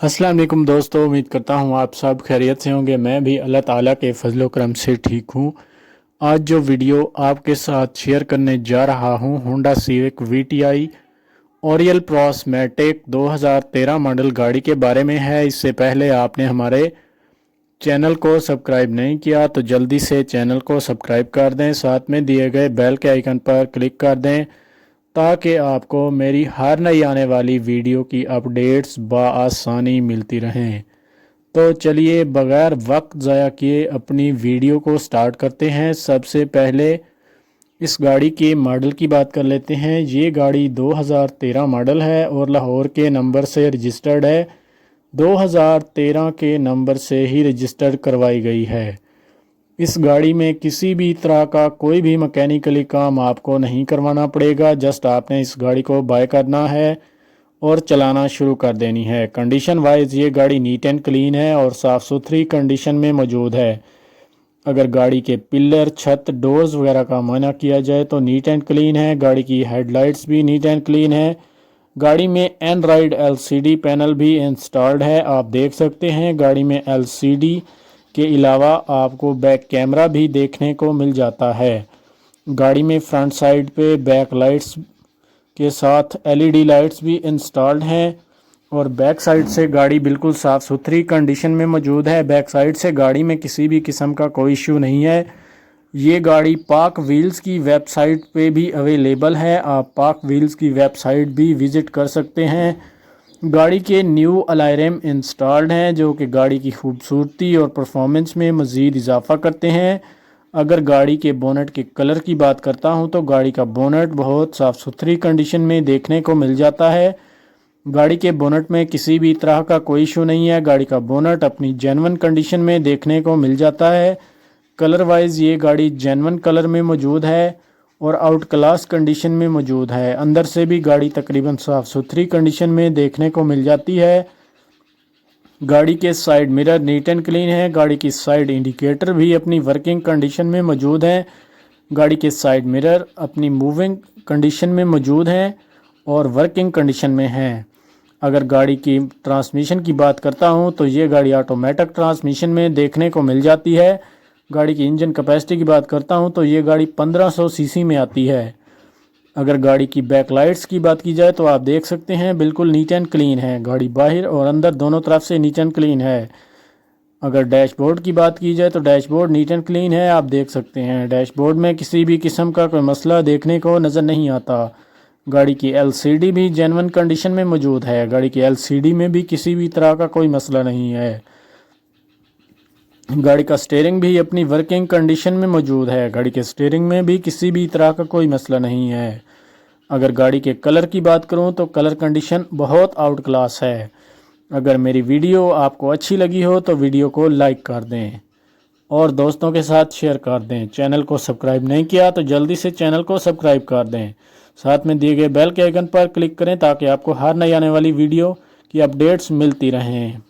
अस्सलाम वालेकुम दोस्तों, उम्मीद करता हूँ आप सब खैरियत से होंगे। मैं भी अल्लाह ताला के फजलो करम से ठीक हूँ। आज जो वीडियो आपके साथ शेयर करने जा रहा हूँ, Honda Civic VTi Oriel cross matic 2013 model गाड़ी के बारे में है। इससे पहले आपने हमारे चैनल को सब्सक्राइब नहीं किया तो जल्दी से चैनल को सब्सक्राइब कर दें, साथ में दिए गए बेल के आइकन पर क्लिक कर दें ताकि आपको मेरी हर नई आने वाली वीडियो की अपडेट्स बआसानी मिलती रहें। तो चलिए बग़ैर वक्त ज़ाया किए अपनी वीडियो को स्टार्ट करते हैं। सबसे पहले इस गाड़ी के मॉडल की बात कर लेते हैं। ये गाड़ी 2013 मॉडल है और लाहौर के नंबर से रजिस्टर्ड है। 2013 के नंबर से ही रजिस्टर्ड करवाई गई है। इस गाड़ी में किसी भी तरह का कोई भी मैकेनिकली काम आपको नहीं करवाना पड़ेगा। जस्ट आपने इस गाड़ी को बाय करना है और चलाना शुरू कर देनी है। कंडीशन वाइज ये गाड़ी नीट एंड क्लीन है और साफ़ सुथरी कंडीशन में मौजूद है। अगर गाड़ी के पिलर, छत, डोर्स वगैरह का मायना किया जाए तो नीट एंड क्लीन है। गाड़ी की हेडलाइट्स भी नीट एंड क्लीन है। गाड़ी में एंड्रॉयड एलसीडी पैनल भी इंस्टॉल्ड है, आप देख सकते हैं। गाड़ी में एलसीडी के अलावा आपको बैक कैमरा भी देखने को मिल जाता है। गाड़ी में फ्रंट साइड पे बैक लाइट्स के साथ एलईडी लाइट्स भी इंस्टॉल्ड हैं और बैक साइड से गाड़ी बिल्कुल साफ़ सुथरी कंडीशन में मौजूद है। बैक साइड से गाड़ी में किसी भी किस्म का कोई इशू नहीं है। ये गाड़ी पाक व्हील्स की वेबसाइट पे भी अवेलेबल है, आप पाक व्हील्स की वेबसाइट भी विज़िट कर सकते हैं। गाड़ी के न्यू अलायरम इंस्टॉल्ड हैं जो कि गाड़ी की खूबसूरती और परफॉर्मेंस में मज़ीद इजाफा करते हैं। अगर गाड़ी के बोनट के कलर की बात करता हूं तो गाड़ी का बोनट बहुत साफ़ सुथरी कंडीशन में देखने को मिल जाता है। गाड़ी के बोनट में किसी भी तरह का कोई इशू नहीं है। गाड़ी का बोनट अपनी जेन्युइन कंडीशन में देखने को मिल जाता है। कलर वाइज ये गाड़ी जेन्युइन कलर में मौजूद है और आउट क्लास कंडीशन में मौजूद है। अंदर से भी गाड़ी तकरीबन साफ़ सुथरी कंडीशन में देखने को मिल जाती है। गाड़ी के side mirror neat and clean है। गाड़ी की साइड इंडिकेटर भी अपनी वर्किंग कंडीशन में मौजूद है। गाड़ी के साइड मिरर अपनी मूविंग कंडीशन में मौजूद हैं और वर्किंग कंडीशन में हैं। अगर गाड़ी की ट्रांसमिशन की बात करता हूं तो ये गाड़ी ऑटोमेटिक ट्रांसमिशन में देखने को मिल जाती है। गाड़ी की इंजन कैपेसिटी की बात करता हूं तो ये गाड़ी 1500 सीसी में आती है। अगर गाड़ी की बैक लाइट्स की बात की जाए तो आप देख सकते हैं बिल्कुल नीट एंड क्लीन है। गाड़ी बाहर और अंदर दोनों तरफ से नीट एंड क्लीन है। अगर डैशबोर्ड की बात की जाए तो डैशबोर्ड नीट एंड क्लीन है, आप देख सकते हैं। डैशबोर्ड में किसी भी किस्म का कोई मसला देखने को नज़र नहीं आता। गाड़ी की एलसीडी भी जेन्युइन कंडीशन में मौजूद है। गाड़ी की एलसीडी में भी किसी भी तरह का कोई मसला नहीं है। गाड़ी का स्टीयरिंग भी अपनी वर्किंग कंडीशन में मौजूद है। गाड़ी के स्टीयरिंग में भी किसी भी तरह का कोई मसला नहीं है। अगर गाड़ी के कलर की बात करूं तो कलर कंडीशन बहुत आउट क्लास है। अगर मेरी वीडियो आपको अच्छी लगी हो तो वीडियो को लाइक कर दें और दोस्तों के साथ शेयर कर दें। चैनल को सब्सक्राइब नहीं किया तो जल्दी से चैनल को सब्सक्राइब कर दें, साथ में दिए गए बेल के आइकन पर क्लिक करें ताकि आपको हर नई आने वाली वीडियो की अपडेट्स मिलती रहें।